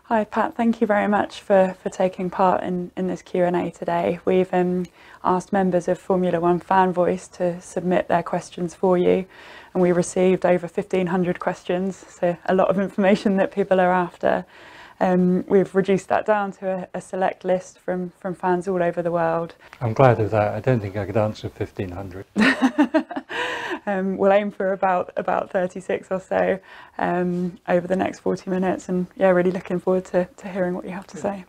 Hi Pat, thank you very much for taking part in this Q&A today. We've asked members of Formula One FanVoice to submit their questions for you, and we received over 1,500 questions, so a lot of information that people are after. We've reduced that down to a select list from fans all over the world. I'm glad of that. I don't think I could answer 1,500. We'll aim for about 36 or so over the next 40 minutes, and yeah, really looking forward to hearing what you have to say.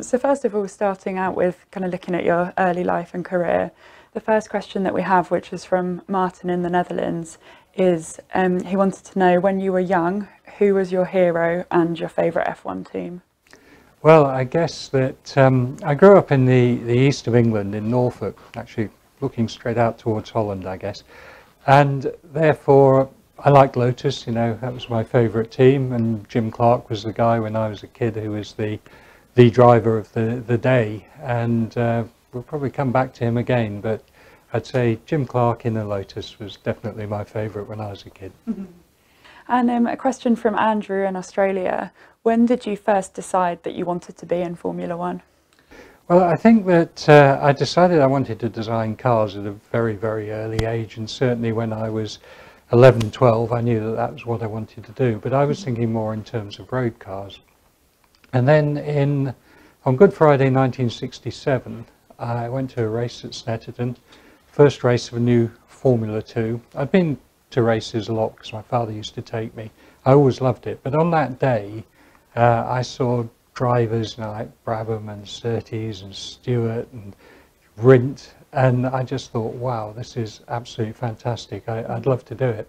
So first of all, starting out with kind of looking at your early life and career, the first question that we have, which is from Martin in the Netherlands, is he wanted to know, when you were young, who was your hero and your favourite F1 team? Well, I guess that I grew up in the east of England, in Norfolk, actually looking straight out towards Holland, I guess. And therefore, I liked Lotus, you know, that was my favourite team. And Jim Clark was the guy when I was a kid who was the driver of the day. And we'll probably come back to him again, but I'd say Jim Clark in the Lotus was definitely my favourite when I was a kid. Mm-hmm. And a question from Andrew in Australia. When did you first decide that you wanted to be in Formula One? Well, I think that I decided I wanted to design cars at a very, very early age, and certainly when I was 11, 12, I knew that that was what I wanted to do, but I was thinking more in terms of road cars. And then on Good Friday 1967, I went to a race at Snetterton, first race of a new Formula 2. I'd been to races a lot because my father used to take me. I always loved it, but on that day I saw drivers, you know, like Brabham and Surtees and Stewart and Rindt, and I just thought, wow, this is absolutely fantastic. I'd love to do it.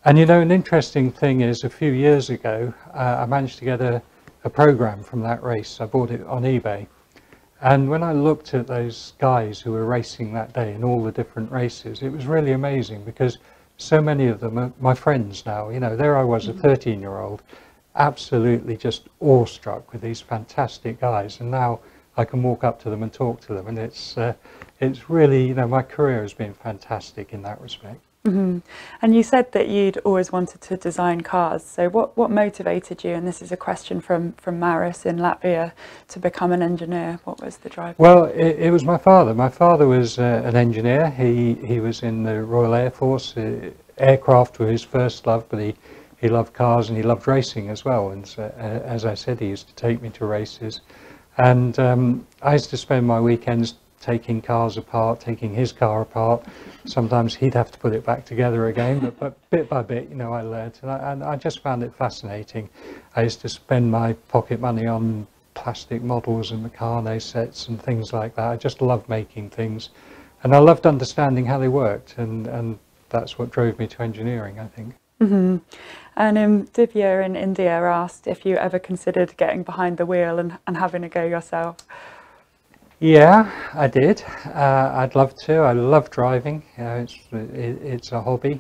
And you know, an interesting thing is, a few years ago I managed to get a program from that race. I bought it on eBay, and when I looked at those guys who were racing that day in all the different races, it was really amazing, because so many of them are my friends now. You know, there I was, a 13-year-old, absolutely just awestruck with these fantastic guys, and now I can walk up to them and talk to them, and it's really, you know, my career has been fantastic in that respect. Mm-hmm. And you said that you'd always wanted to design cars, so what motivated you, and this is a question from Maris in Latvia, to become an engineer? What was the drive? Well, it was my father. My father was an engineer. He was in the Royal Air Force. Aircraft were his first love, but he loved cars and he loved racing as well. And so, as I said, he used to take me to races. And I used to spend my weekends taking cars apart, taking his car apart. Sometimes he'd have to put it back together again, but bit by bit, you know, I learned. And I just found it fascinating. I used to spend my pocket money on plastic models and Meccano sets and things like that. I just loved making things. And I loved understanding how they worked. And that's what drove me to engineering, I think. Mm-hmm. And Divya in India asked if you ever considered getting behind the wheel and having a go yourself. Yeah, I did. I'd love to. I love driving. You know, it's a hobby.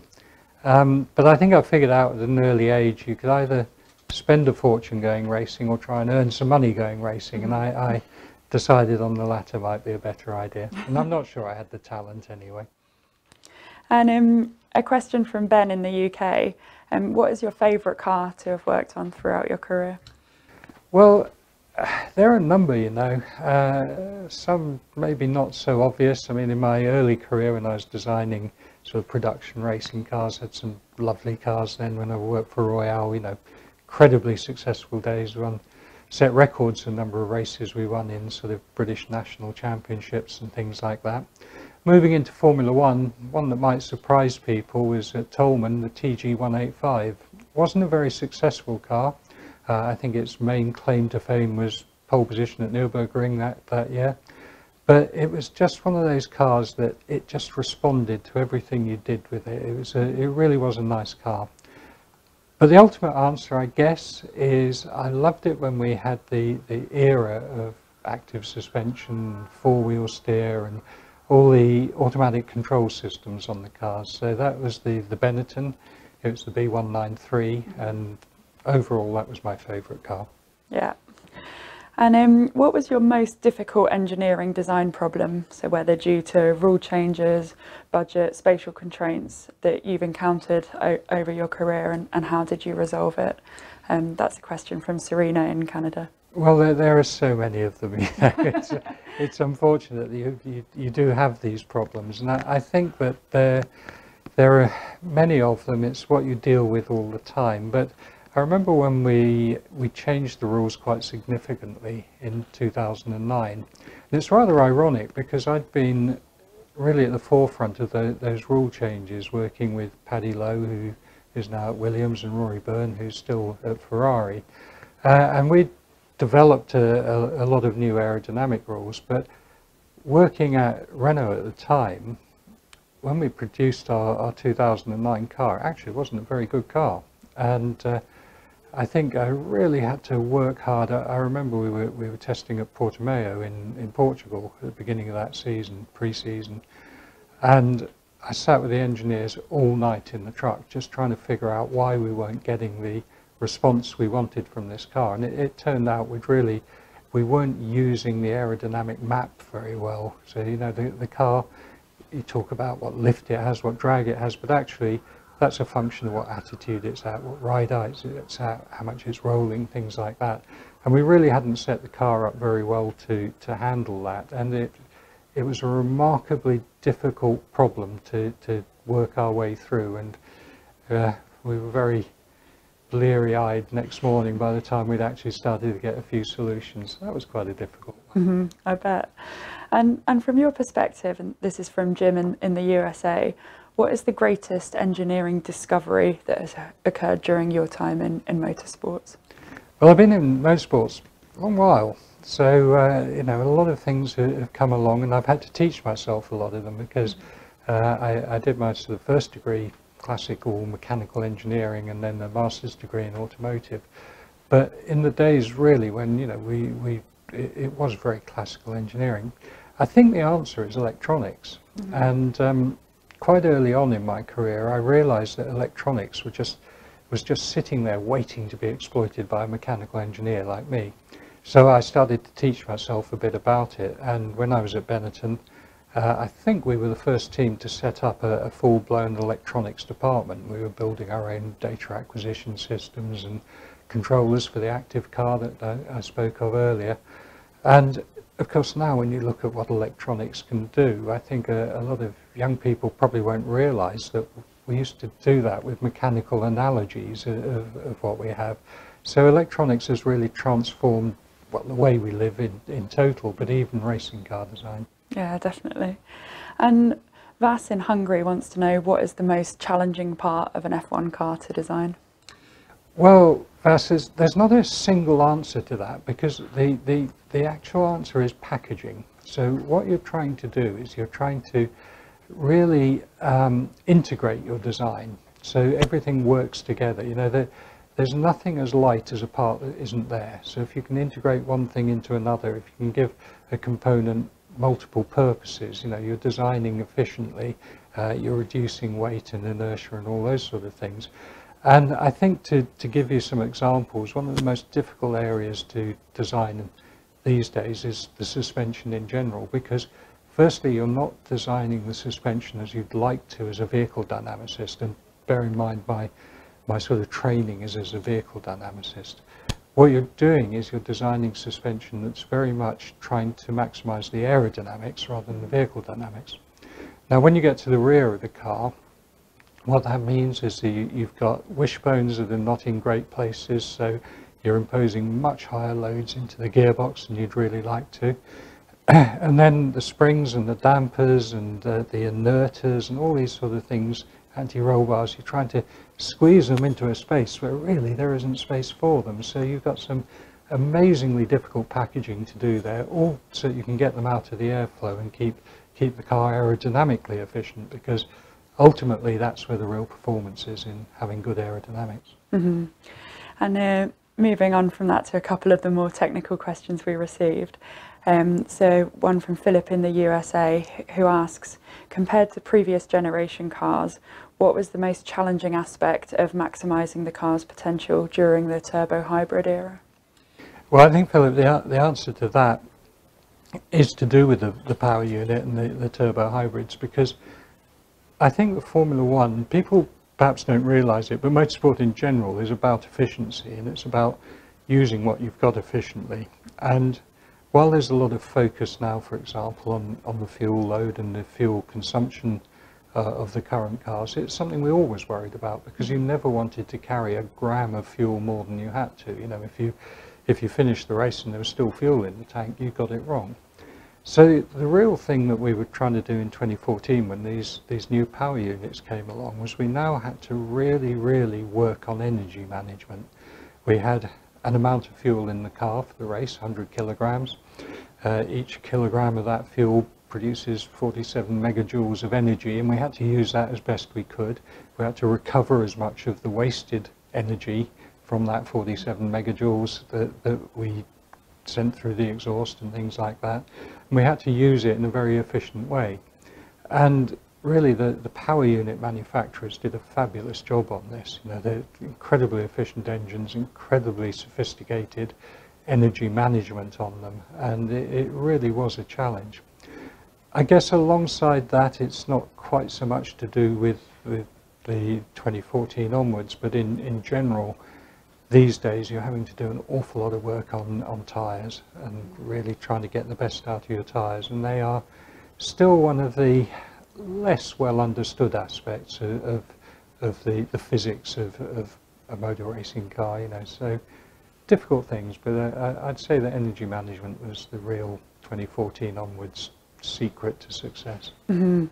But I think I figured out at an early age you could either spend a fortune going racing or try and earn some money going racing. And I decided on the latter might be a better idea. And I'm not sure I had the talent anyway. And a question from Ben in the UK. What is your favourite car to have worked on throughout your career? Well, there are a number, you know. Some maybe not so obvious. I mean, in my early career when I was designing sort of production racing cars, I had some lovely cars then when I worked for Royale, you know, incredibly successful days. We set records for the number of races we won in sort of British national championships and things like that. Moving into Formula One, one that might surprise people was at Tolman, the TG185. Wasn't a very successful car. I think its main claim to fame was pole position at Nürburgring that year. But it was just one of those cars that it just responded to everything you did with it. It really was a nice car. But the ultimate answer, I guess, is I loved it when we had the era of active suspension, four-wheel steer, and all the automatic control systems on the cars. So that was the Benetton, it was the B193, and overall that was my favourite car. Yeah. And what was your most difficult engineering design problem? So whether due to rule changes, budget, spatial constraints that you've encountered over your career, and how did you resolve it? That's a question from Serena in Canada. Well, there are so many of them. It's unfortunate that you do have these problems, and I think that there are many of them. It's what you deal with all the time. But I remember when we changed the rules quite significantly in 2009. And it's rather ironic because I'd been really at the forefront of those rule changes, working with Paddy Lowe, who is now at Williams, and Rory Byrne, who's still at Ferrari. And we developed a lot of new aerodynamic rules. But working at Renault at the time, when we produced our 2009 car, actually it wasn't a very good car. And I think I really had to work hard. I remember we were testing at Portimao in Portugal at the beginning of that season, pre-season, and I sat with the engineers all night in the truck just trying to figure out why we weren't getting the response we wanted from this car. And it turned out we weren't using the aerodynamic map very well. So, you know, the car, you talk about what lift it has, what drag it has, but actually that's a function of what attitude it's at, what ride height it's at, how much it's rolling, things like that. And we really hadn't set the car up very well to handle that. And it was a remarkably difficult problem to work our way through. And we were very bleary-eyed next morning by the time we'd actually started to get a few solutions. That was quite a difficult one. I bet. And from your perspective, and this is from Jim in the USA, what is the greatest engineering discovery that has occurred during your time in motorsports? Well, I've been in motorsports a long while, so you know, a lot of things have come along, and I've had to teach myself a lot of them because I did my sort of first degree classical mechanical engineering and then a master's degree in automotive. But in the days really when, you know, it was very classical engineering, I think the answer is electronics. And quite early on in my career, I realized that electronics was just sitting there waiting to be exploited by a mechanical engineer like me. So I started to teach myself a bit about it. And when I was at Benetton, I think we were the first team to set up a full-blown electronics department. We were building our own data acquisition systems and controllers for the active car that I spoke of earlier. And of course now when you look at what electronics can do, I think a lot of young people probably won't realise that we used to do that with mechanical analogies of what we have. So electronics has really transformed the way we live in total, but even racing car design. Yeah, definitely. And Vas in Hungary wants to know, what is the most challenging part of an F1 car to design? Well, Vas, there's not a single answer to that, because the actual answer is packaging. So what you're trying to do is you're trying to really integrate your design so everything works together. You know, there's nothing as light as a part that isn't there. So if you can integrate one thing into another, if you can give a component multiple purposes, you know, you're designing efficiently, you're reducing weight and inertia and all those sort of things. And I think to give you some examples, one of the most difficult areas to design these days is the suspension in general, because firstly you're not designing the suspension as you'd like to as a vehicle dynamicist, and bear in mind my sort of training is as a vehicle dynamicist. What you're doing is you're designing suspension that's very much trying to maximize the aerodynamics rather than the vehicle dynamics. Now when you get to the rear of the car, what that means is that you've got wishbones that are not in great places, so you're imposing much higher loads into the gearbox than you'd really like to. And then the springs and the dampers and the inerters and all these sort of things, anti-roll bars, you're trying to squeeze them into a space where really there isn't space for them. So you've got some amazingly difficult packaging to do there, all so you can get them out of the airflow and keep the car aerodynamically efficient, because ultimately that's where the real performance is, in having good aerodynamics. Mm-hmm. And moving on from that to a couple of the more technical questions we received. So one from Philip in the USA, who asks, compared to previous generation cars, what was the most challenging aspect of maximising the car's potential during the turbo hybrid era? Well, I think, Philip, the answer to that is to do with the power unit and the turbo hybrids, because I think that Formula One, people perhaps don't realise it, but motorsport in general is about efficiency, and it's about using what you've got efficiently. And while there's a lot of focus now, for example, on the fuel load and the fuel consumption of the current cars, it's something we always worried about, because you never wanted to carry a gram of fuel more than you had to. You know, if you finished the race and there was still fuel in the tank, you got it wrong. So the real thing that we were trying to do in 2014 when these new power units came along was we now had to really work on energy management. We had an amount of fuel in the car for the race, 100 kilograms. Each kilogram of that fuel produces 47 megajoules of energy, and we had to use that as best we could. We had to recover as much of the wasted energy from that 47 megajoules that we sent through the exhaust and things like that. And we had to use it in a very efficient way. And really the power unit manufacturers did a fabulous job on this. You know, they're incredibly efficient engines, incredibly sophisticated energy management on them, and it really was a challenge. I guess alongside that, it's not quite so much to do with the 2014 onwards, but in general, these days you're having to do an awful lot of work on tyres and really trying to get the best out of your tyres, and they are still one of the less well understood aspects of the physics of a motor racing car, you know. So difficult things, but I'd say that energy management was the real 2014 onwards secret to success. Mm-hmm.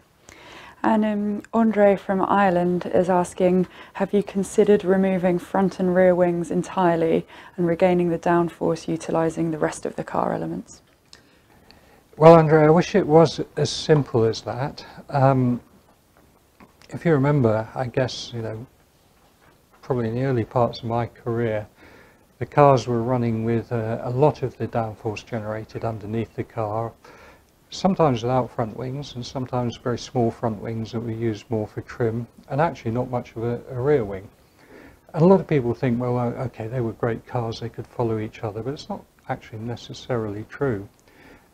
And Andre from Ireland is asking, have you considered removing front and rear wings entirely and regaining the downforce utilising the rest of the car elements? Well, Andre, I wish it was as simple as that. If you remember, I guess, you know, probably in the early parts of my career, the cars were running with a lot of the downforce generated underneath the car, sometimes without front wings, and sometimes very small front wings that we used more for trim, and actually not much of a rear wing. And a lot of people think, well, okay, they were great cars, they could follow each other, but it's not actually necessarily true.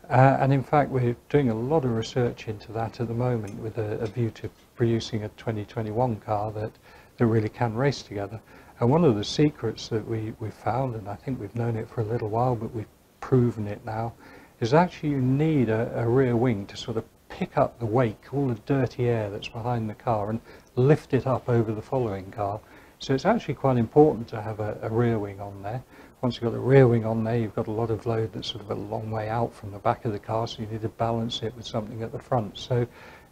And in fact, we're doing a lot of research into that at the moment with a view to producing a 2021 car that really can race together. And one of the secrets that we found, and I think we've known it for a little while, but we've proven it now, is actually you need a rear wing to sort of pick up the wake, all the dirty air that's behind the car, and lift it up over the following car. So it's actually quite important to have a rear wing on there. Once you've got the rear wing on there, you've got a lot of load that's sort of a long way out from the back of the car, so you need to balance it with something at the front. So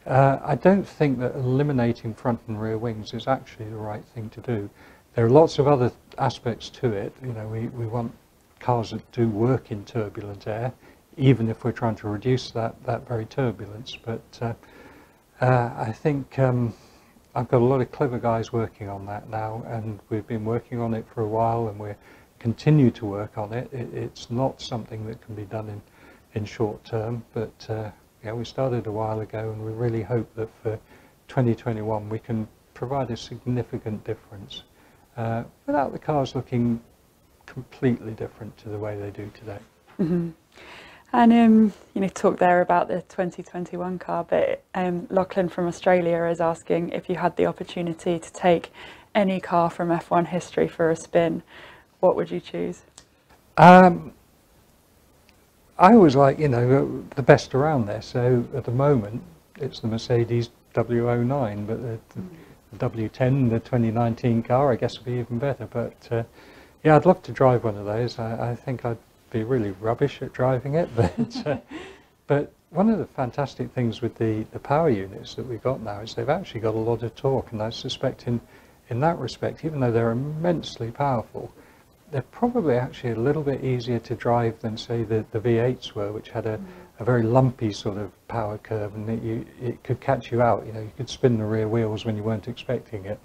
I don't think that eliminating front and rear wings is actually the right thing to do. There are lots of other aspects to it. You know, we want cars that do work in turbulent air, even if we're trying to reduce that very turbulence. But I think I've got a lot of clever guys working on that now, and we've been working on it for a while, and we continue to work on it. It's not something that can be done in short term, but yeah, we started a while ago, and we really hope that for 2021 we can provide a significant difference without the cars looking completely different to the way they do today. Mm-hmm. And you know, talk there about the 2021 car, but Lachlan from Australia is asking if you had the opportunity to take any car from F1 history for a spin, what would you choose? I always like, you know, the best around there. So at the moment, it's the Mercedes W09, but the W10, the 2019 car, I guess would be even better. But yeah, I'd love to drive one of those. I think I'd be really rubbish at driving it, but one of the fantastic things with the power units that we've got now is they've actually got a lot of torque, and I suspect in that respect, even though they're immensely powerful, they're probably actually a little bit easier to drive than, say, the V8s were, which had a very lumpy sort of power curve, and it could catch you out. You know, you could spin the rear wheels when you weren't expecting it.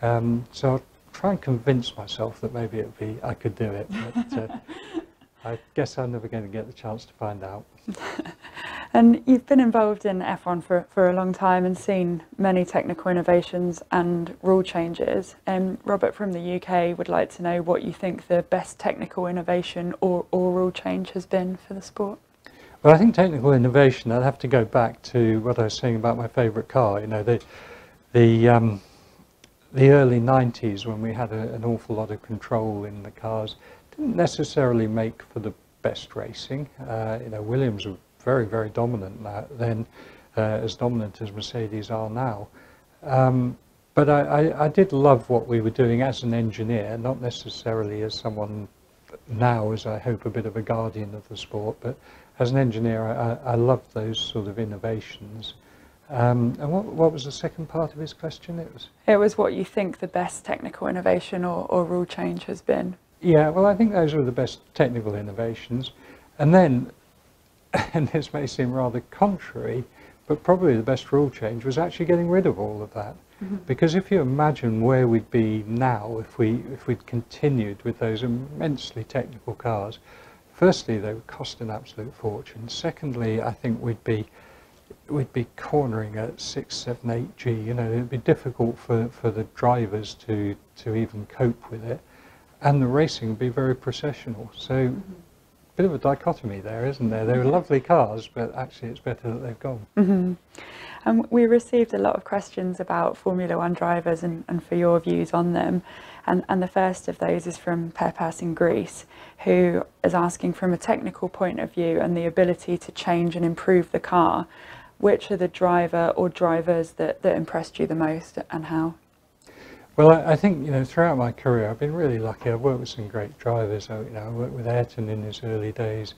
So I'll try and convince myself that maybe I could do it, but I guess I'm never going to get the chance to find out. And you've been involved in F1 for a long time and seen many technical innovations and rule changes. Robert from the UK would like to know what you think the best technical innovation or rule change has been for the sport. Well, I think technical innovation, I'd have to go back to what I was saying about my favourite car. You know, the early 90s, when we had an awful lot of control in the cars, didn't necessarily make for the best racing. You know, Williams were very, very dominant then, as dominant as Mercedes are now. But I did love what we were doing as an engineer, not necessarily as someone now, as I hope, a bit of a guardian of the sport, but as an engineer, I loved those sort of innovations. And what was the second part of his question? It was what you think the best technical innovation or rule change has been. Yeah, well, I think those were the best technical innovations. And then, and this may seem rather contrary, but probably the best rule change was actually getting rid of all of that. Mm-hmm. Because if you imagine where we'd be now if we'd continued with those immensely technical cars, firstly, they would cost an absolute fortune. Secondly, I think we'd be cornering at 6, 7, 8G. You know, it'd be difficult for the drivers to even cope with it, and the racing would be very processional. So, a bit of a dichotomy there, isn't there? They were lovely cars, but actually, it's better that they've gone. Mm-hmm. We received a lot of questions about Formula One drivers and for your views on them. And the first of those is from Pepas in Greece, who is asking, from a technical point of view and the ability to change and improve the car, which are the driver or drivers that impressed you the most, and how? Well, I think, you know, throughout my career, I've been really lucky. I've worked with some great drivers. You know, I worked with Ayrton in his early days,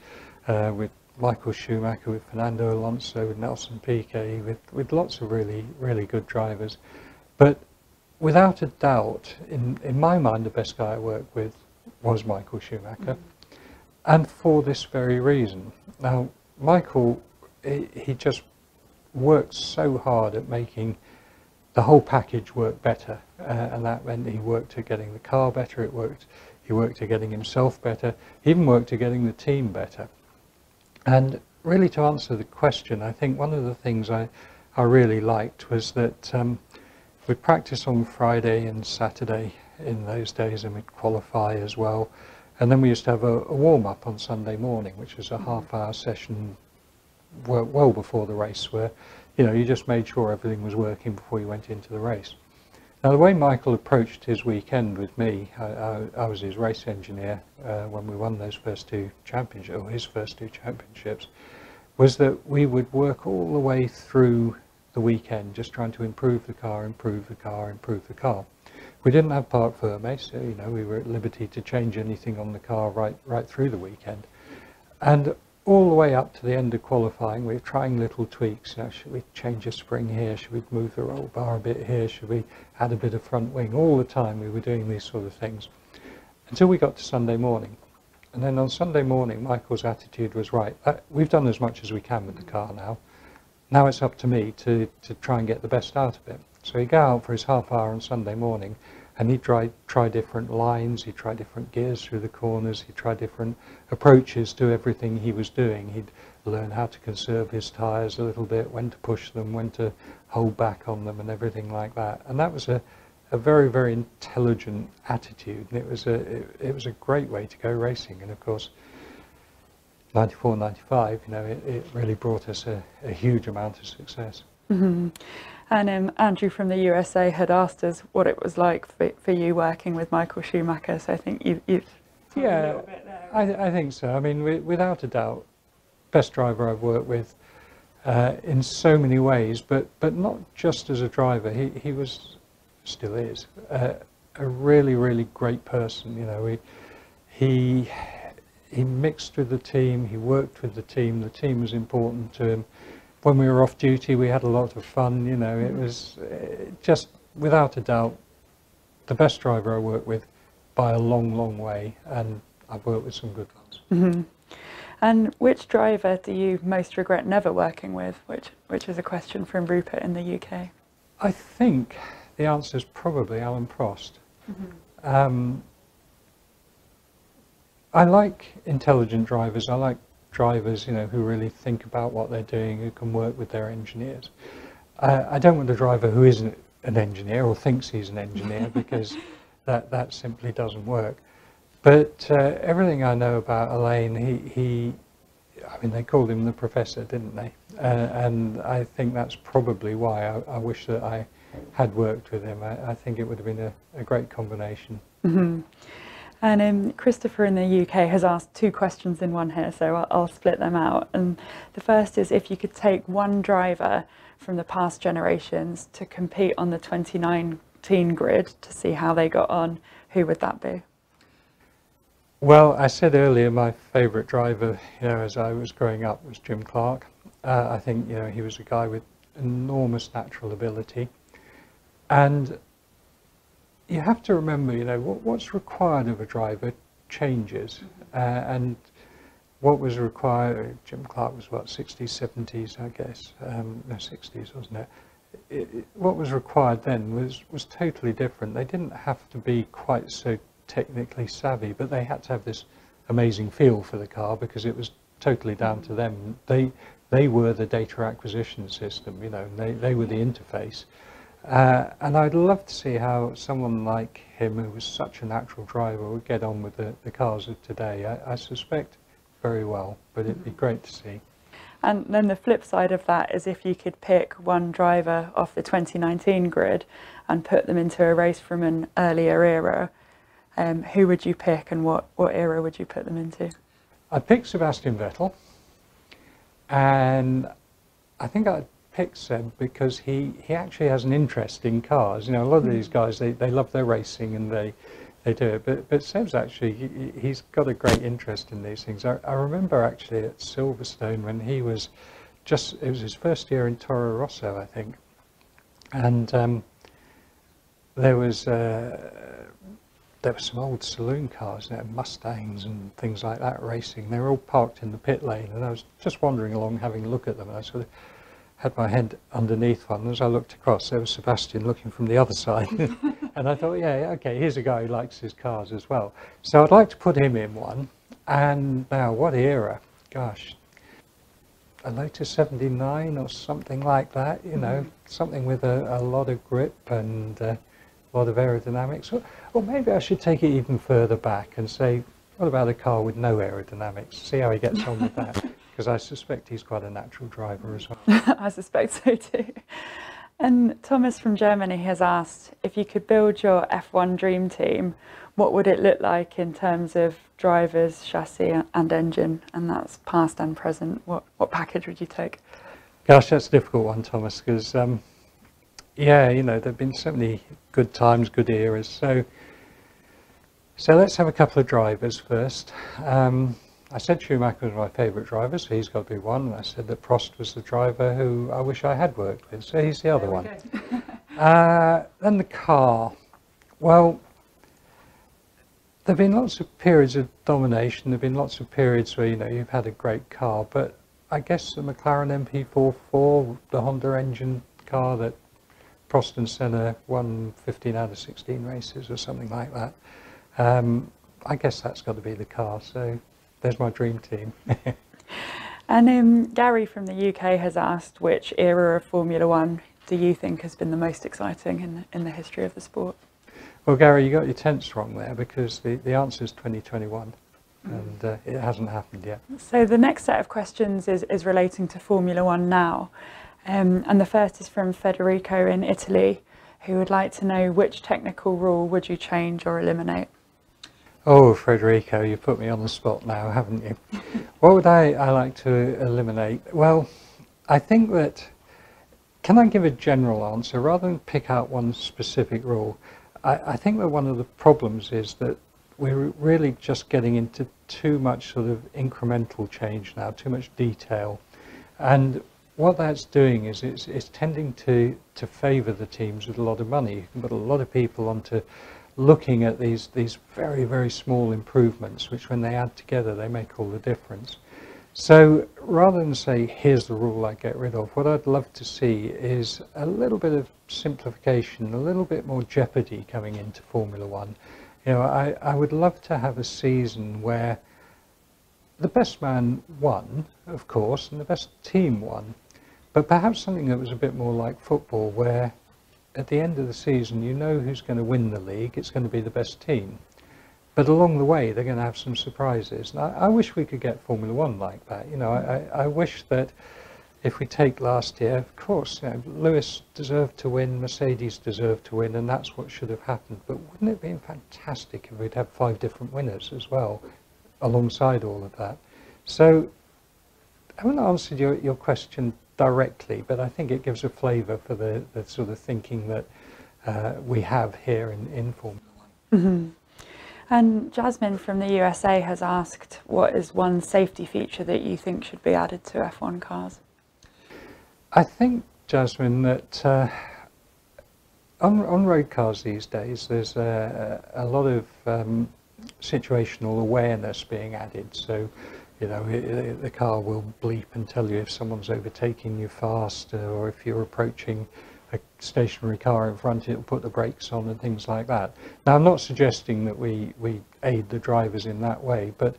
with Michael Schumacher, with Fernando Alonso, with Nelson Piquet, with lots of really, really good drivers. But without a doubt, in my mind, the best guy I worked with was Michael Schumacher. And for this very reason. Now, Michael, he just worked so hard at making the whole package work better. And that meant he worked at getting the car better, he worked at getting himself better, he even worked at getting the team better. And really, to answer the question, I think one of the things I really liked was that we'd practice on Friday and Saturday in those days, and we'd qualify as well. And then we used to have a warm-up on Sunday morning, which was a half-hour session well before the race, where, you know, you just made sure everything was working before you went into the race. Now, the way Michael approached his weekend with me, I was his race engineer when we won those first two championships, or his first two championships, was that we would work all the way through the weekend, just trying to improve the car, improve the car, improve the car. We didn't have parc fermé, so, you know, we were at liberty to change anything on the car right through the weekend. And all the way up to the end of qualifying, we were trying little tweaks. You know, should we change a spring here? Should we move the roll bar a bit here? Should we add a bit of front wing? All the time we were doing these sort of things until we got to Sunday morning. And then on Sunday morning, Michael's attitude was, right, we've done as much as we can with the car now. Now it's up to me to try and get the best out of it. So he'd go out for his half hour on Sunday morning, and he'd try different lines, he'd try different gears through the corners, he'd try different approaches to everything he was doing. He'd learn how to conserve his tyres a little bit, when to push them, when to hold back on them, and everything like that. And that was a very, very intelligent attitude, and it was a great way to go racing. And of course, 94, 95, you know, it really brought us a huge amount of success. Mm-hmm. And Andrew from the USA had asked us what it was like for you working with Michael Schumacher, so I think you've yeah, a little bit there. I think so. I mean, without a doubt, best driver I've worked with in so many ways, but not just as a driver. He still is a really, really great person. You know, he mixed with the team, he worked with the team was important to him. When we were off duty, we had a lot of fun. You know, it was just, without a doubt, the best driver I worked with by a long, long way, and I've worked with some good ones. Mm-hmm. And which driver do you most regret never working with, which is a question from Rupert in the UK? I think the answer is probably Alan Prost. Mm-hmm. I like intelligent drivers. I like drivers, you know, who really think about what they're doing, who can work with their engineers. I don't want a driver who isn't an engineer or thinks he's an engineer, because that simply doesn't work. But everything I know about Alain, I mean, they called him the professor, didn't they? And I think that's probably why I wish that I had worked with him. I think it would have been a great combination. Mm-hmm. And Christopher in the UK has asked two questions in one here, so I'll split them out. And the first is, if you could take one driver from the past generations to compete on the 2019 grid to see how they got on, who would that be? Well, I said earlier my favourite driver, you know, as I was growing up, was Jim Clark. I think, you know, he was a guy with enormous natural ability. And you have to remember, you know, what's required of a driver changes. And what was required, Jim Clark was what, 60s, 70s, I guess, no, 60s, wasn't it? What was required then was totally different. They didn't have to be quite so technically savvy, but they had to have this amazing feel for the car, because it was totally down to them. They were the data acquisition system, you know, and they were the interface. And I'd love to see how someone like him, who was such a natural driver, would get on with the cars of today. I suspect very well, but it'd be great to see. And then the flip side of that is, if you could pick one driver off the 2019 grid and put them into a race from an earlier era, who would you pick, and what era would you put them into? I'd pick Sebastian Vettel, and I think I'd pick Seb because he actually has an interest in cars. You know, a lot of these guys, they love their racing and they do it, but Seb's actually, he's got a great interest in these things. I remember actually at Silverstone when he was it was his first year in Toro Rosso, I think, and there was some old saloon cars, you know, Mustangs and things like that racing. They were all parked in the pit lane, and I was just wandering along having a look at them, and I sort of had my head underneath one. As I looked across, there was Sebastian looking from the other side. And I thought, yeah, okay, here's a guy who likes his cars as well. So I'd like to put him in one. And now, what era? Gosh, a Lotus 79 or something like that, you know, something with a lot of grip and a lot of aerodynamics. Or maybe I should take it even further back and say, what about a car with no aerodynamics? See how he gets on with that. Because I suspect he's quite a natural driver as well. I suspect so too. And Thomas from Germany has asked, if you could build your F1 dream team, what would it look like in terms of drivers, chassis and engine? And that's past and present. What package would you take? Gosh, that's a difficult one, Thomas, because yeah, you know, there have been so many good times, good eras. So let's have a couple of drivers first. I said Schumacher was my favourite driver, so he's got to be one. And I said that Prost was the driver who I wish I had worked with, so he's the other one. Then the car. Well, there have been lots of periods of domination. There have been lots of periods where, you know, you've had a great car, but I guess the McLaren MP44, the Honda engine car that Prost and Senna won 15 out of 16 races or something like that. I guess that's got to be the car. So there's my dream team. And Gary from the UK has asked, which era of Formula One do you think has been the most exciting in the history of the sport? Well, Gary, you got your tense wrong there, because the answer is 2021, and it hasn't happened yet. So the next set of questions is relating to Formula One now. And the first is from Federico in Italy, who would like to know, which technical rule would you change or eliminate? Oh, Federico, you put me on the spot now, haven't you? What would I like to eliminate? Well, I think that, can I give a general answer rather than pick out one specific rule? I think that one of the problems is that we're really just getting into too much sort of incremental change now, too much detail. And what that's doing is it's tending to favour the teams with a lot of money. You can put a lot of people onto looking at these very, very small improvements, which when they add together, they make all the difference. So rather than say, here's the rule I get rid of, what I'd love to see is a little bit of simplification, a little bit more jeopardy coming into Formula One. You know, I would love to have a season where the best man won, of course, and the best team won, but perhaps something that was a bit more like football, where at the end of the season you know who's going to win the league, it's going to be the best team. But along the way they're going to have some surprises. And I wish we could get Formula One like that. You know, I wish that if we take last year, of course, you know, Lewis deserved to win, Mercedes deserved to win, and that's what should have happened. But wouldn't it have been fantastic if we'd had 5 different winners as well, alongside all of that? So I haven't answered your question directly, but I think it gives a flavour for the sort of thinking that we have here in Formula One. Mm-hmm. And Jasmine from the USA has asked, what is one safety feature that you think should be added to F1 cars? I think, Jasmine, that on road cars these days there's a lot of situational awareness being added. So, you know, the car will bleep and tell you if someone's overtaking you fast, or if you're approaching a stationary car in front, it'll put the brakes on and things like that. Now, I'm not suggesting that we aid the drivers in that way, but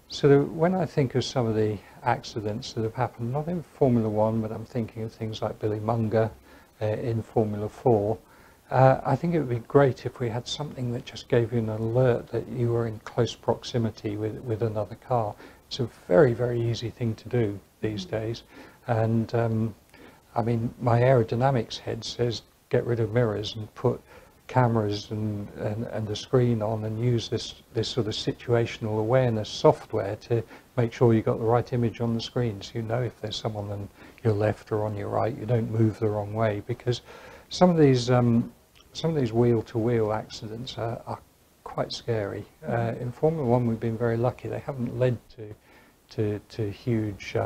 sort of when I think of some of the accidents that have happened, not in Formula One, but I'm thinking of things like Billy Munger in Formula 4, I think it would be great if we had something that just gave you an alert that you were in close proximity with another car. It's a very, very easy thing to do these days. And I mean, my aerodynamics head says get rid of mirrors and put cameras and the screen on, and use this sort of situational awareness software to make sure you got the right image on the screen, so you know if there's someone on your left or on your right, you don't move the wrong way. Because some of these wheel-to-wheel accidents are quite scary. In Formula One, we've been very lucky; they haven't led to huge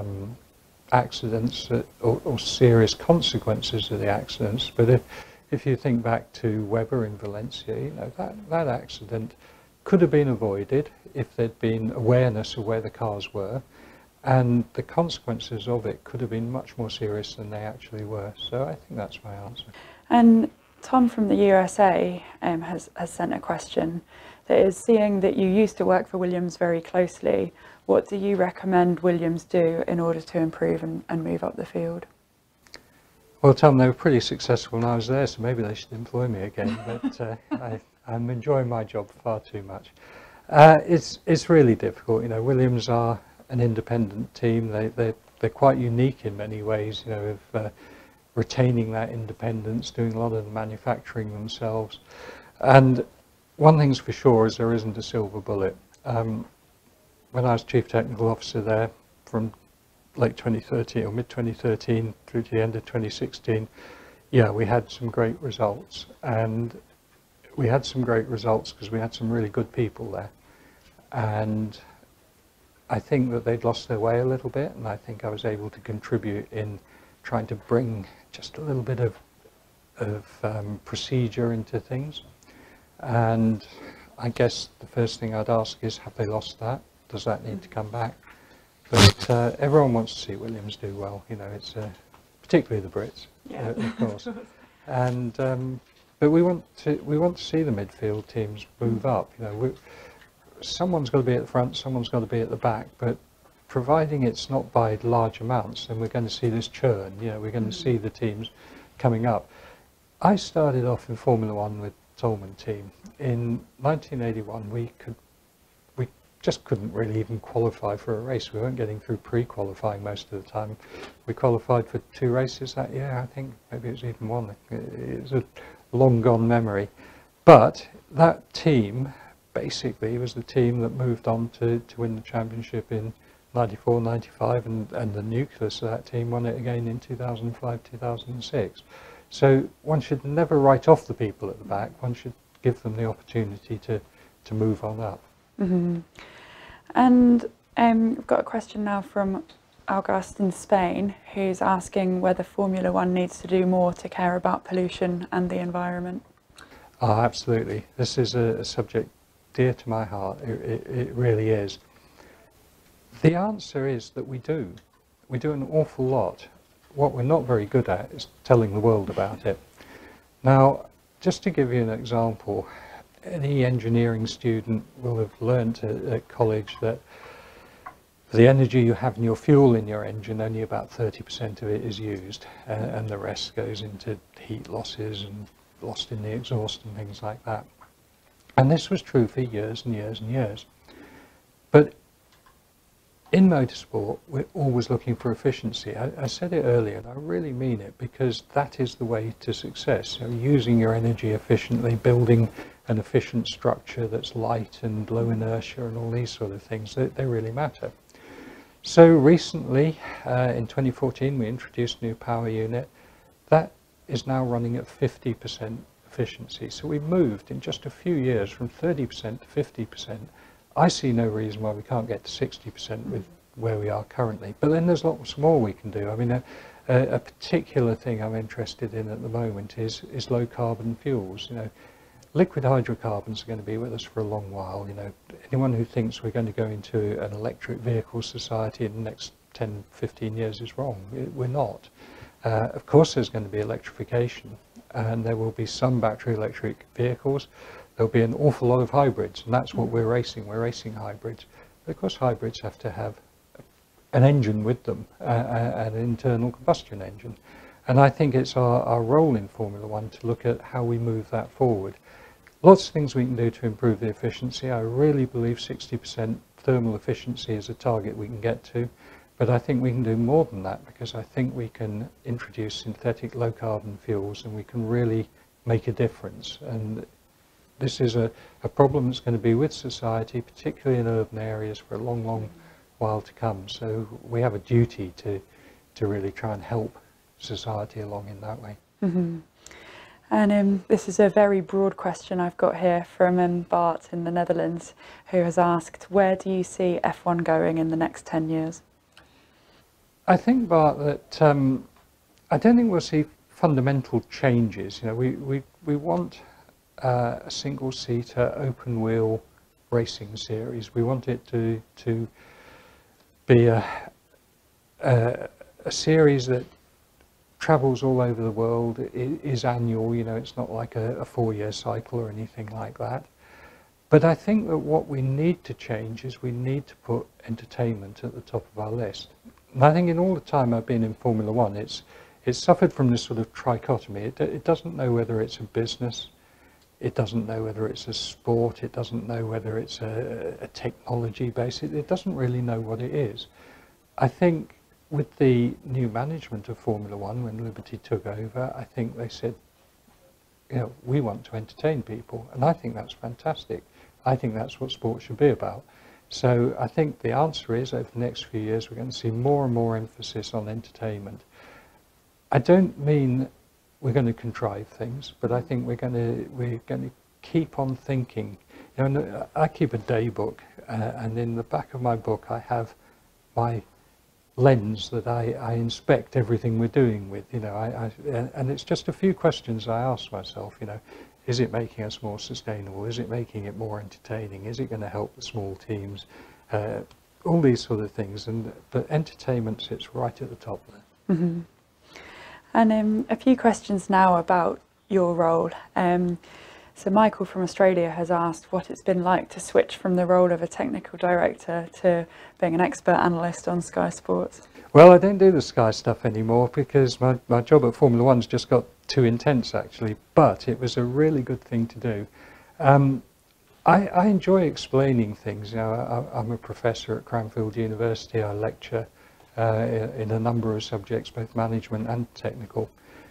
accidents or serious consequences of the accidents. But if you think back to Webber in Valencia, you know, that accident could have been avoided if there'd been awareness of where the cars were, and the consequences of it could have been much more serious than they actually were. So I think that's my answer. And Tom from the USA has sent a question that is, seeing that you used to work for Williams very closely, what do you recommend Williams do in order to improve and move up the field? Well, Tom, they were pretty successful when I was there, so maybe they should employ me again, but I'm enjoying my job far too much. It's really difficult. You know, Williams are an independent team. They're quite unique in many ways, you know, of retaining that independence, doing a lot of the manufacturing themselves. And one thing's for sure is there isn't a silver bullet. When I was Chief Technical Officer there from late 2013 or mid 2013 through to the end of 2016, yeah, we had some great results, and we had some great results because we had some really good people there. And I think that they'd lost their way a little bit, and I think I was able to contribute in trying to bring just a little bit of procedure into things. And I guess the first thing I'd ask is, have they lost that? Does that need to come back? But everyone wants to see Williams do well. You know, it's particularly the Brits, yeah. Of course. And but we want to see the midfield teams move up. You know, someone's got to be at the front, someone's got to be at the back. But providing it's not by large amounts, then we're going to see this churn. You know, we're going to see the teams coming up. I started off in Formula One with Tolman team in 1981. We just couldn't really even qualify for a race. We weren't getting through pre-qualifying most of the time. We qualified for 2 races that year, I think. Maybe it was even 1. It was a long gone memory. But that team basically was the team that moved on to win the championship in 94, 95, and the nucleus of that team won it again in 2005, 2006. So one should never write off the people at the back. One should give them the opportunity to move on up. Mm-hmm. And we've got a question now from August in Spain, who's asking whether Formula One needs to do more to care about pollution and the environment. Oh, absolutely. This is a subject dear to my heart. It really is. The answer is that we do. We do an awful lot. What we're not very good at is telling the world about it. Now, just to give you an example, any engineering student will have learnt at college that for the energy you have in your fuel in your engine, only about 30% of it is used, and the rest goes into heat losses and lost in the exhaust and things like that. And this was true for years and years and years. But in motorsport, we're always looking for efficiency. I said it earlier, and I really mean it, because that is the way to success. So using your energy efficiently, building an efficient structure that's light and low inertia and all these sort of things, they really matter. So recently, in 2014, we introduced a new power unit. That is now running at 50% efficiency. So we've moved in just a few years from 30% to 50%. I see no reason why we can't get to 60% with where we are currently. But then there's lots more we can do. I mean, a particular thing I'm interested in at the moment is low carbon fuels. You know, liquid hydrocarbons are going to be with us for a long while. You know, anyone who thinks we're going to go into an electric vehicle society in the next 10, 15 years is wrong. We're not. Of course, there's going to be electrification, and there will be some battery electric vehicles. There'll be an awful lot of hybrids, and that's what we're racing. We're racing hybrids. But of course, hybrids have to have an engine with them, an internal combustion engine. And I think it's our role in Formula One to look at how we move that forward. Lots of things we can do to improve the efficiency. I really believe 60% thermal efficiency is a target we can get to. But I think we can do more than that, because I think we can introduce synthetic low carbon fuels and we can really make a difference. And this is a problem that's going to be with society, particularly in urban areas, for a long, long while to come. So we have a duty to really try and help society along in that way. Mm-hmm. And this is a very broad question I've got here from Bart in the Netherlands, who has asked, where do you see F1 going in the next 10 years? I think, Bart, that I don't think we'll see fundamental changes. You know, we want a single-seater, open-wheel racing series. We want it to be a series that travels all over the world, is annual. You know, it's not like a 4-year cycle or anything like that. But I think that what we need to change is we need to put entertainment at the top of our list. And I think in all the time I've been in Formula One, it's suffered from this sort of trichotomy. It doesn't know whether it's a business, it doesn't know whether it's a sport, it doesn't know whether it's a technology base, it doesn't really know what it is. I think with the new management of Formula One, when Liberty took over, I think they said, you know, we want to entertain people, and I think that's fantastic. I think that's what sport should be about. So I think the answer is, over the next few years, we're going to see more and more emphasis on entertainment. I don't mean we're going to contrive things, but I think we're going to keep on thinking. You know, I keep a day book, and in the back of my book I have my lens that I inspect everything we're doing with. You know, and it's just a few questions I ask myself. You know, is it making us more sustainable? Is it making it more entertaining? Is it going to help the small teams? All these sort of things. But entertainment sits right at the top there. Mm-hmm. And a few questions now about your role. So Michael from Australia has asked what it's been like to switch from the role of a technical director to being an expert analyst on Sky Sports. Well, I don't do the Sky stuff anymore because my job at Formula One's just got too intense, actually, but it was a really good thing to do. I enjoy explaining things. You know, I'm a professor at Cranfield University. I lecture in a number of subjects, both management and technical.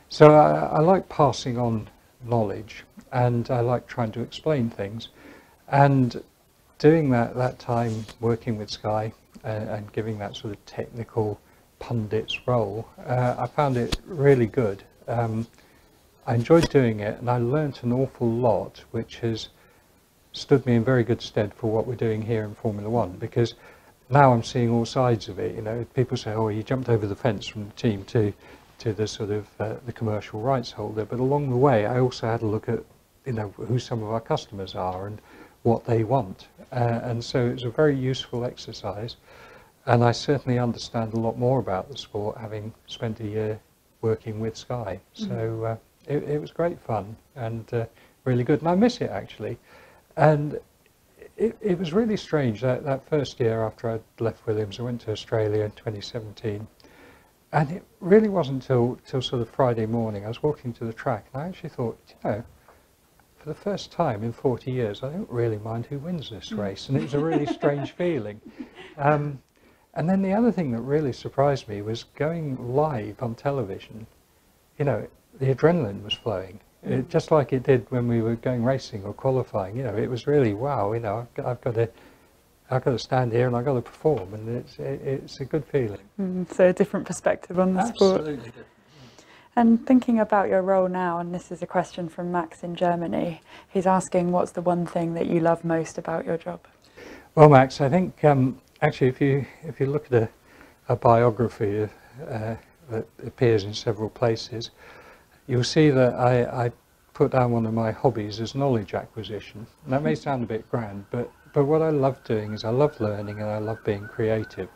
So I like passing on knowledge, and I like trying to explain things. And doing that time working with Sky and giving that sort of technical pundit's role, I found it really good. I enjoyed doing it, and I learnt an awful lot, which has stood me in very good stead for what we're doing here in Formula One, because now I'm seeing all sides of it. You know, people say, oh, you jumped over the fence from the team to the sort of the commercial rights holder, but along the way I also had a look at, you know, who some of our customers are and what they want, and so it's a very useful exercise, and I certainly understand a lot more about the sport having spent a year working with Sky. So it was great fun and really good, and I miss it actually. And it was really strange that first year after I'd left Williams. I went to Australia in 2017, and it really wasn't till sort of Friday morning. I was walking to the track, and I actually thought, you know, for the first time in 40 years, I don't really mind who wins this race, and it was a really strange feeling. And then the other thing that really surprised me was going live on television. You know, the adrenaline was flowing. Just like it did when we were going racing or qualifying. You know, it was really, wow, you know, I've got to stand here and I've got to perform, and it's a good feeling. So a different perspective on the sport. Absolutely different. And thinking about your role now, and this is a question from Max in Germany, he's asking, what's the one thing that you love most about your job? Well, Max, I think actually if you look at a biography that appears in several places, you'll see that I put down one of my hobbies as knowledge acquisition. And that may sound a bit grand, but what I love doing is I love learning and I love being creative.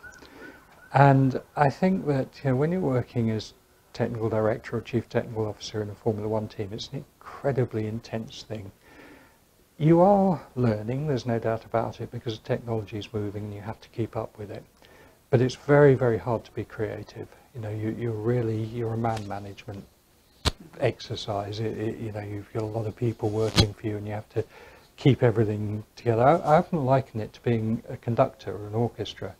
And I think that, you know, when you're working as technical director or chief technical officer in a Formula One team, it's an incredibly intense thing. You are learning, there's no doubt about it, because the technology is moving and you have to keep up with it. But it's very, very hard to be creative. You know, you're a man management exercise. You know, you've got a lot of people working for you and you have to keep everything together. I often liken it to being a conductor or an orchestra.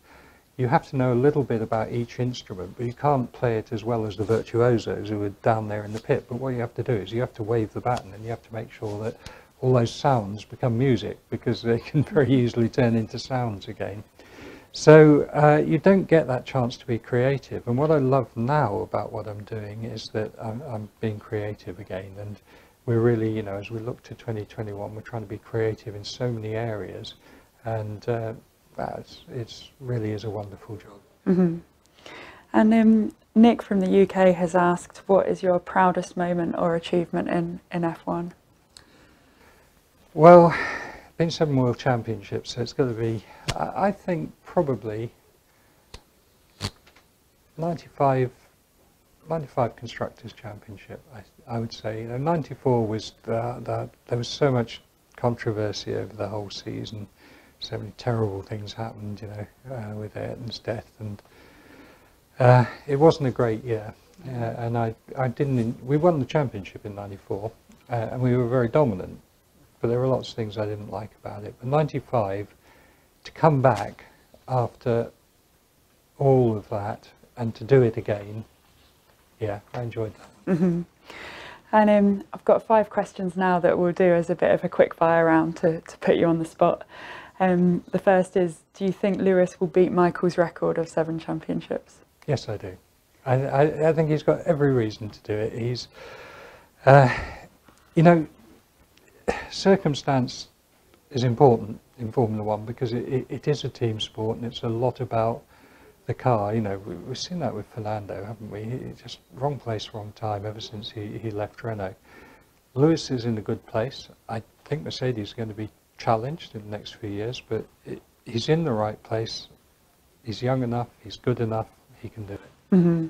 You have to know a little bit about each instrument, but you can't play it as well as the virtuosos who are down there in the pit. But what you have to do is you have to wave the baton and you have to make sure that all those sounds become music, because they can very easily turn into sounds again. So you don't get that chance to be creative. And what I love now about what I'm doing is that I'm being creative again. And we're really, you know, as we look to 2021, we're trying to be creative in so many areas. And it's really is a wonderful job. Mm-hmm. And Nick from the UK has asked, what is your proudest moment or achievement in F1? Well, been 7 World Championships, so it's got to be, I think, probably 95 Constructors' Championship, I would say. You know, 94 was, there was so much controversy over the whole season. So many terrible things happened, you know, with Ayrton's death, and it wasn't a great year. And we won the championship in 94, and we were very dominant. But there were lots of things I didn't like about it. But 95, to come back after all of that and to do it again, yeah, I enjoyed that. Mm-hmm. And I've got 5 questions now that we'll do as a bit of a quick fire round to put you on the spot. The first is, do you think Lewis will beat Michael's record of 7 championships? Yes, I do. I think he's got every reason to do it. He's, you know, circumstance is important in Formula One because it is a team sport and it's a lot about the car. You know, we've seen that with Fernando, haven't we? Just wrong place, wrong time ever since he left Renault. Lewis is in a good place. I think Mercedes is going to be challenged in the next few years, but he's in the right place. He's young enough, he's good enough, he can do it. Mm-hmm.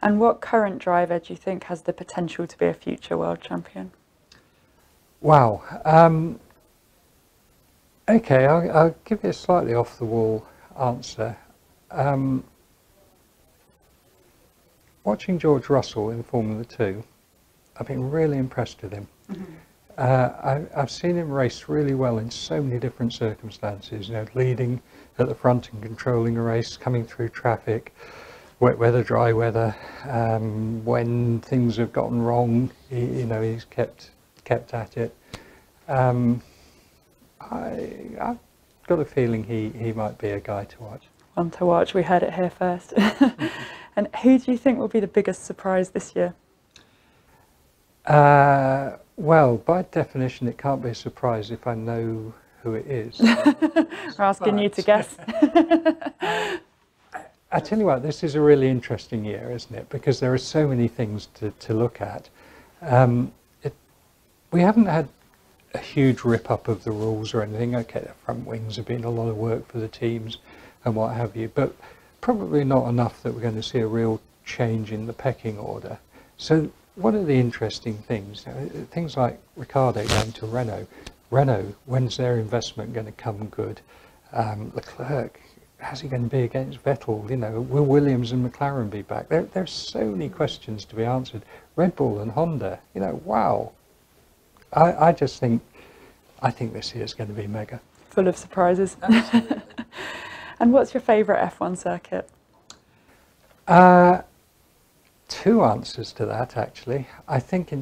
And what current driver do you think has the potential to be a future world champion? Wow. Okay, I'll give you a slightly off-the-wall answer. Watching George Russell in Formula 2, I've been really impressed with him. Mm-hmm. I've seen him race really well in so many different circumstances, you know, leading at the front and controlling a race, coming through traffic, wet weather, dry weather. When things have gotten wrong, you know, he's kept at it. I've got a feeling he might be a guy to watch. One to watch, we heard it here first. Mm-hmm. And who do you think will be the biggest surprise this year? Well, by definition, it can't be a surprise if I know who it is. We're asking you to guess. I tell you what, this is a really interesting year, isn't it? Because there are so many things to look at. We haven't had a huge rip-up of the rules or anything. Okay, the front wings have been a lot of work for the teams and what have you, but probably not enough that we're going to see a real change in the pecking order. So what are the interesting things? Things like Ricciardo going to Renault. Renault, when's their investment going to come good? Leclerc, how's he going to be against Vettel? You know, will Williams and McLaren be back? There's so many questions to be answered. Red Bull and Honda, you know, wow. I just think, I think this year's going to be mega. Full of surprises. Absolutely. And what's your favourite F1 circuit? Two answers to that, actually. I think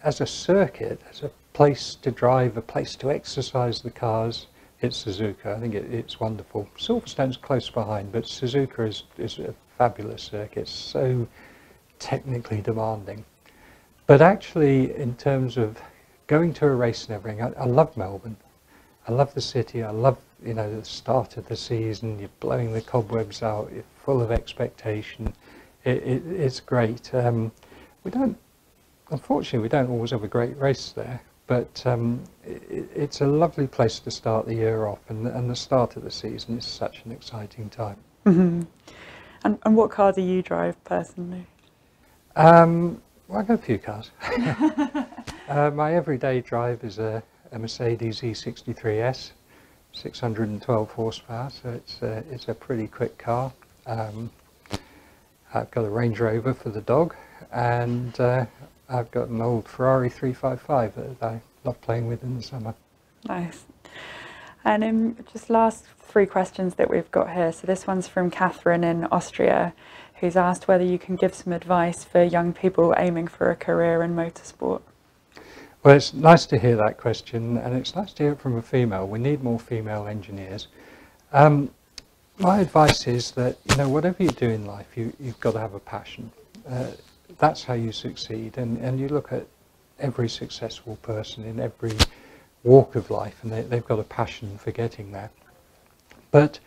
as a circuit, as a place to drive, a place to exercise the cars, it's Suzuka. I think it's wonderful. Silverstone's close behind, but Suzuka is a fabulous circuit. It's so technically demanding. But actually, in terms of going to a race and everything, I love Melbourne. I love the city. I love, you know, the start of the season. You're blowing the cobwebs out. You're full of expectation. It's great. Unfortunately, we don't always have a great race there. But it's a lovely place to start the year off, and the start of the season is such an exciting time. Mm-hmm. And what car do you drive personally? Well, I got a few cars. My everyday drive is a Mercedes E63S, 612 horsepower, so it's a pretty quick car. I've got a Range Rover for the dog, and I've got an old Ferrari 355 that I love playing with in the summer. Nice. And just last three questions that we've got here. So this one's from Catherine in Austria, who's asked whether you can give some advice for young people aiming for a career in motorsport. Well, it's nice to hear that question, and it's nice to hear it from a female. We need more female engineers. My advice is that, you know, whatever you do in life, you've got to have a passion. That's how you succeed, and you look at every successful person in every walk of life, and they've got a passion for getting there. But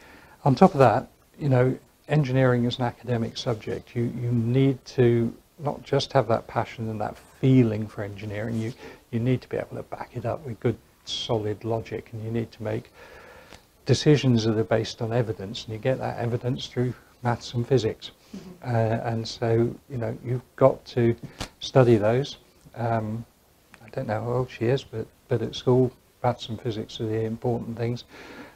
on top of that, you know, engineering is an academic subject. You need to not just have that passion and that feeling for engineering, you need to be able to back it up with good solid logic, and you need to make decisions that are based on evidence, and you get that evidence through maths and physics. Mm-hmm. And so, you know, you've got to study those. I don't know how old she is, but at school, maths and physics are the important things.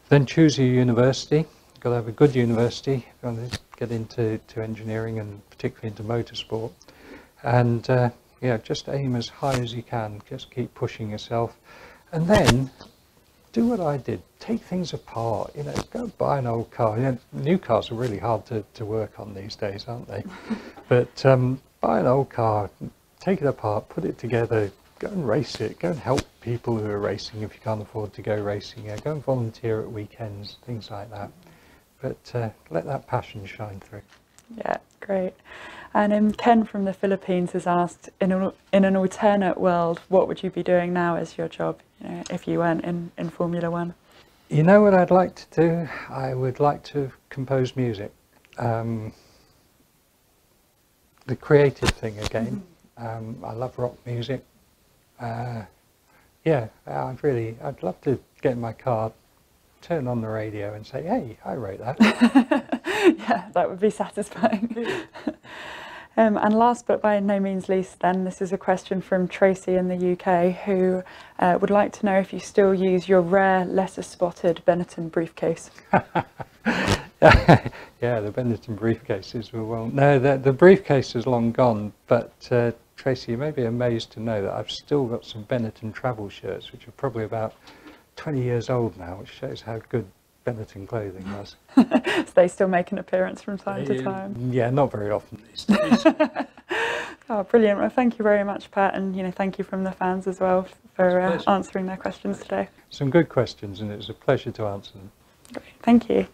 Then choose your university. You've got to have a good university if you want to get into engineering, and particularly into motorsport. And yeah, just aim as high as you can. Just keep pushing yourself. And then do what I did. Take things apart. You know, go buy an old car. You know, new cars are really hard to work on these days, aren't they? But buy an old car, take it apart, put it together, go and race it. Go and help people who are racing if you can't afford to go racing. Go and volunteer at weekends, things like that. But let that passion shine through. Yeah, great. And Ken from the Philippines has asked, in an alternate world, what would you be doing now as your job, you know, if you weren't in Formula One? You know what I'd like to do? I would like to compose music. The creative thing again. I love rock music. Yeah, I'd love to get in my car, turn on the radio and say, hey, I wrote that. Yeah, that would be satisfying. And last but by no means least then, this is a question from Tracy in the UK, who would like to know if you still use your rare, lesser spotted Benetton briefcase. Yeah, the Benetton briefcases were well... No, the briefcase is long gone, but Tracy, you may be amazed to know that I've still got some Benetton travel shirts, which are probably about 20 years old now, which shows how good Benetton clothing was. So they still make an appearance from time to time? Yeah, not very often these days. Oh, brilliant. Well, thank you very much, Pat, and, you know, thank you from the fans as well for answering their questions today. Some good questions, and it was a pleasure to answer them. Great. Thank you.